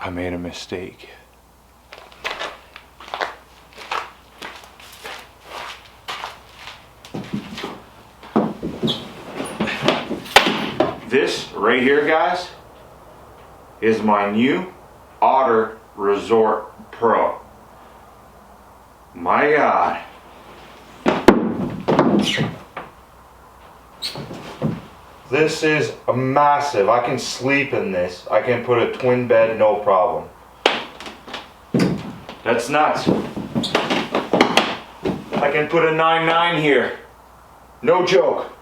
I made a mistake. This right here, guys, is my new Otter Resort Pro. My God. This is a massive. I can sleep in this. I can put a twin bed, no problem. That's nuts. I can put a 9.9 here. No joke.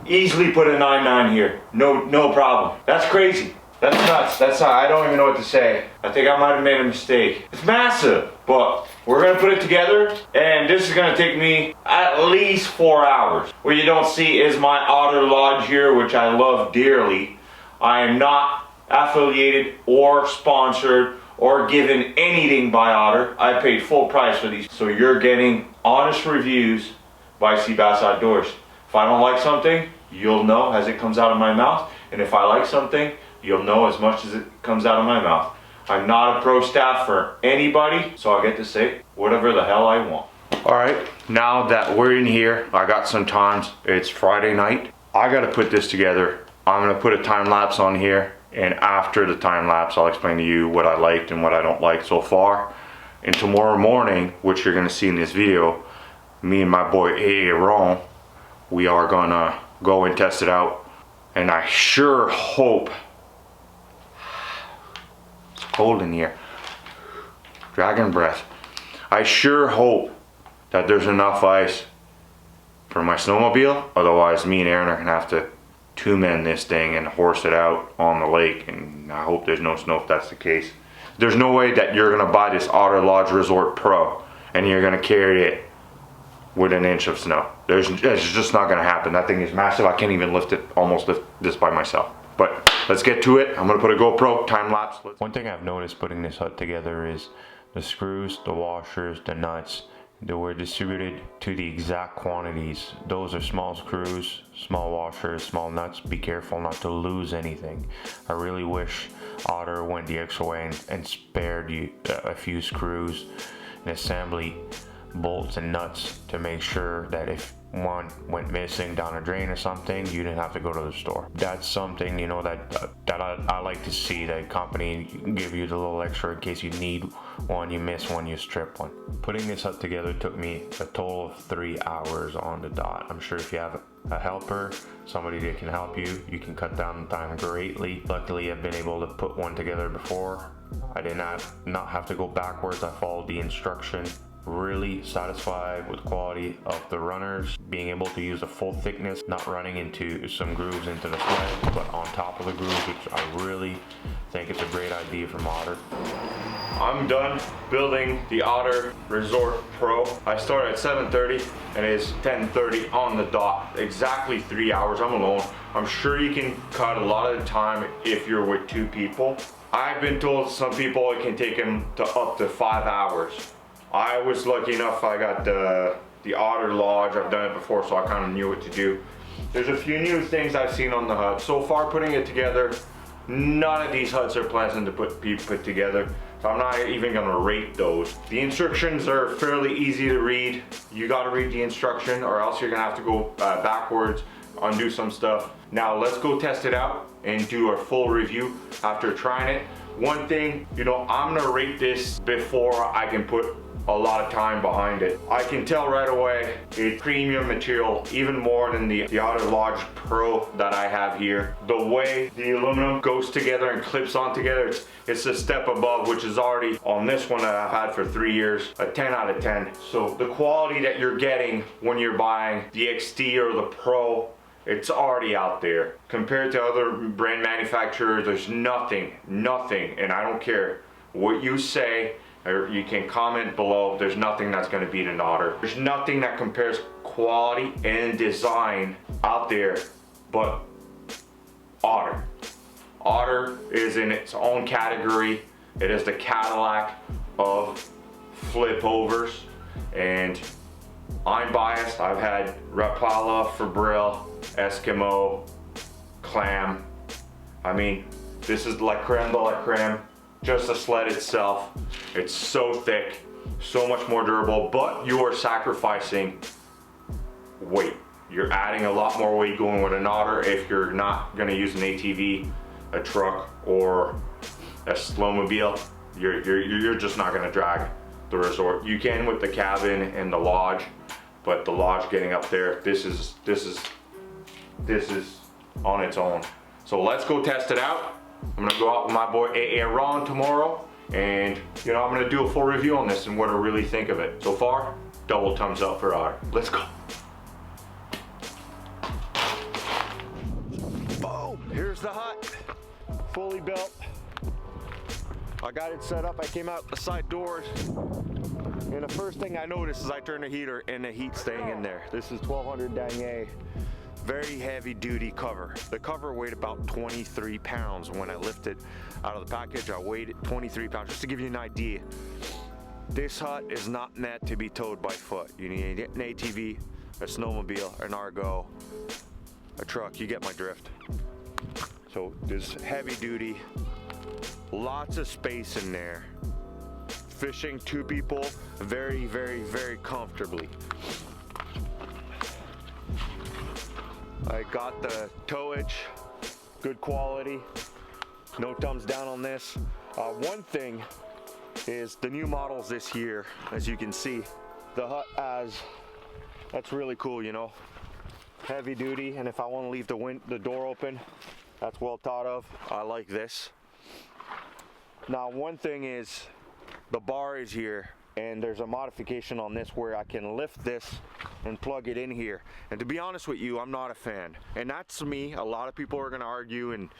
Easily put a 9.9 here. No problem. That's crazy. That's nuts. That's not, I don't even know what to say. I think I might have made a mistake. It's massive, but we're gonna put it together, and this is gonna take me at least 4 hours. What you don't see is my Otter Lodge here, which I love dearly. I am not affiliated or sponsored or given anything by Otter. I paid full price for these. So you're getting honest reviews by Sea Bass Outdoors. If I don't like something, you'll know as it comes out of my mouth. And if I like something, you'll know as much as it comes out of my mouth. I'm not a pro staff for anybody, so I get to say whatever the hell I want. All right, now that we're in here, I got some times. It's Friday night. I gotta put this together. I'm gonna put a time lapse on here, and after the time lapse, I'll explain to you what I liked and what I don't like so far. And tomorrow morning, which you're gonna see in this video, me and my boy Aaron, we are gonna go and test it out. And I sure hope, it's cold in here, dragon breath. I sure hope that there's enough ice for my snowmobile. Otherwise, me and Aaron are gonna have to two-man this thing and horse it out on the lake. And I hope there's no snow if that's the case. There's no way that you're gonna buy this Otter Lodge Resort Pro and you're gonna carry it with an inch of snow. It's just not gonna happen. That thing is massive. I can't even almost lift this by myself. But let's get to it. I'm gonna put a GoPro time lapse. One thing I've noticed putting this hut together is the screws, the washers, the nuts, they were distributed to the exact quantities. Those are small screws, small washers, small nuts. Be careful not to lose anything. I really wish Otter went the extra way and spared you a few screws and assembly bolts and nuts to make sure that if one went missing down a drain or something, you didn't have to go to the store. That's something, you know, that I like to see, that company give you the little extra in case you need one, you miss one, you strip one. Putting this up together took me a total of 3 hours on the dot. I'm sure if you have a helper, somebody that can help you, you can cut down the time greatly. Luckily, I've been able to put one together before. I did not have to go backwards. I followed the instruction. Really satisfied with the quality of the runners, being able to use a full thickness, not running into some grooves into the sled, but on top of the grooves, which I really think it's a great idea from Otter. I'm done building the Otter Resort Pro. I started at 7:30 and it's 10:30 on the dot. Exactly 3 hours. I'm alone. I'm sure you can cut a lot of the time if you're with two people. I've been told some people it can take them to up to 5 hours. I was lucky enough, I got the Otter Lodge. I've done it before, so I kind of knew what to do. There's a few new things I've seen on the hut. So far, putting it together, none of these huts are pleasant to be put together. So I'm not even gonna rate those. The instructions are fairly easy to read. You gotta read the instruction or else you're gonna have to go backwards, undo some stuff. Now let's go test it out and do our full review after trying it. One thing, you know, I'm gonna rate this before I can put a lot of time behind it. I can tell right away it's premium material, even more than the Otter Lodge Pro that I have here. The way the aluminum goes together and clips on together, it's a step above, which is already on this one that I've had for 3 years, a 10 out of 10. So the quality that you're getting when you're buying the XT or the Pro, it's already out there. Compared to other brand manufacturers, there's nothing, and I don't care what you say, or you can comment below, there's nothing that's gonna beat an Otter. There's nothing that compares quality and design out there but Otter. Otter is in its own category. It is the Cadillac of flip overs, and I'm biased. I've had Rapala, Fabril, Eskimo, Clam. I mean, This is la creme de la creme. Just the sled itself. It's so thick, so much more durable, but you are sacrificing weight. You're adding a lot more weight going with an Otter if you're not gonna use an ATV, a truck, or a snowmobile. You're just not gonna drag the resort. You can with the cabin and the lodge, but the lodge getting up there, this is on its own. So let's go test it out. I'm gonna go out with my boy Aaron tomorrow, and you know, I'm gonna do a full review on this and what I really think of it. So far, double thumbs up for Otter. Let's go. Boom, here's the hut, fully built. I got it set up. I came out the side doors, and the first thing I noticed is I turned the heater and the heat's staying in there. This is 1200 denier, very heavy duty cover. The cover weighed about 23 pounds when I lifted out of the package. I weighed it 23 pounds, just to give you an idea. This hut is not meant to be towed by foot. You need an ATV, a snowmobile, an Argo, a truck. You get my drift. So this heavy duty. Lots of space in there. Fishing 2 people very, very, very comfortably. I got the towage, good quality. No thumbs down on this. One thing is the new models this year, as you can see, the hut that's really cool, you know. Heavy duty, and if I want to leave the door open, that's well thought of. I like this. Now, one thing is the bar is here, and there's a modification on this where I can lift this and plug it in here. And to be honest with you, I'm not a fan. And that's me. A lot of people are going to argue and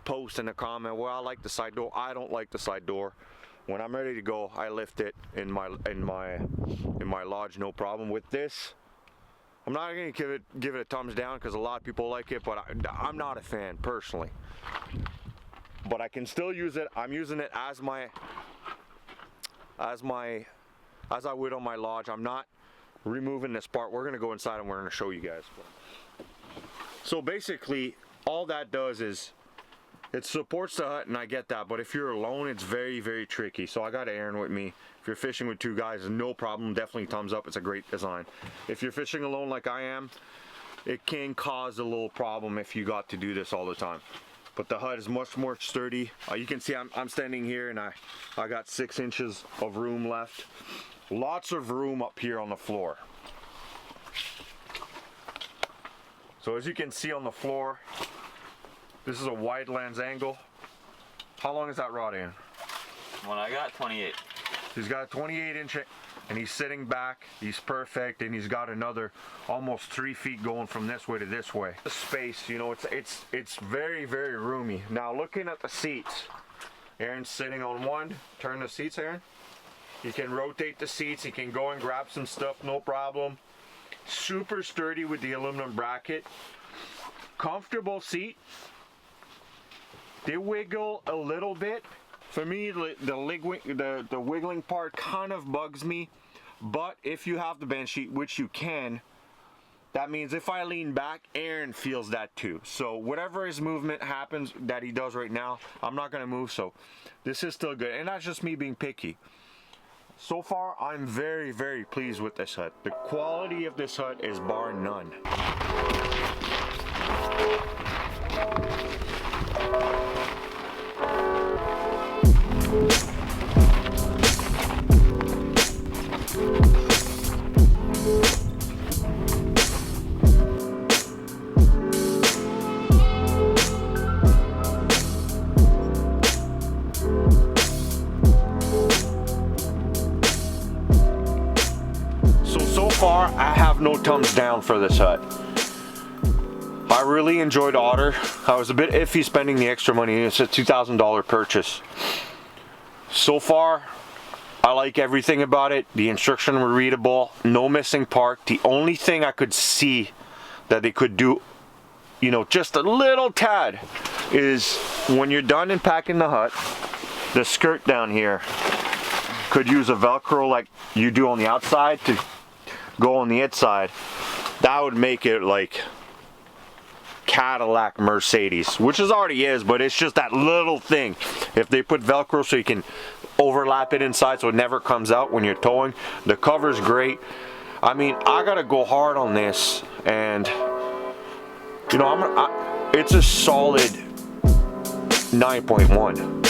post in the comment, well, I like the side door. I don't like the side door. When I'm ready to go, I lift it in my lodge, no problem. With this, I'm not going to give it a thumbs down because a lot of people like it, but I'm not a fan personally. But I can still use it. I'm using it as I would on my lodge. I'm not removing this part. We're gonna go inside and we're gonna show you guys. So basically, all that does is it supports the hut, and I get that. But if you're alone, it's very, very tricky. So I got Aaron with me. If you're fishing with 2 guys, no problem. Definitely thumbs up. It's a great design. If you're fishing alone like I am, it can cause a little problem if you got to do this all the time. But the hut is much more sturdy. You can see I'm standing here, and I got 6 inches of room left. Lots of room up here on the floor. So as you can see on the floor, this is a wide lens angle. How long is that rod in? Well, I got 28. He's got a 28 inch, and he's sitting back. He's perfect, and he's got another almost 3 feet going from this way to this way. The space, you know, it's very, very roomy. Now looking at the seats, Aaron's sitting on one. Turn the seats, Aaron. You can rotate the seats. He can go and grab some stuff, no problem. Super sturdy with the aluminum bracket. Comfortable seat. They wiggle a little bit. For me, the wiggling part kind of bugs me, but if you have the bench sheet, which you can, that means if I lean back, Aaron feels that too. So whatever his movement happens that he does right now, I'm not gonna move, so this is still good. And that's just me being picky. So far, I'm very, very pleased with this hut. The quality of this hut is bar none. So far, I have no thumbs down for this hut. I really enjoyed Otter. I was a bit iffy spending the extra money. It's a $2,000 purchase. So far, I like everything about it. The instructions were readable, no missing part. The only thing I could see that they could do, you know, just a little tad, is when you're done unpacking the hut, the skirt down here could use a Velcro like you do on the outside to go on the inside. That would make it like Cadillac Mercedes, which is already is, but it's just that little thing. If they put Velcro so you can overlap it inside so it never comes out when you're towing, the cover's great. I mean, I gotta go hard on this, and you know, it's a solid 9.1.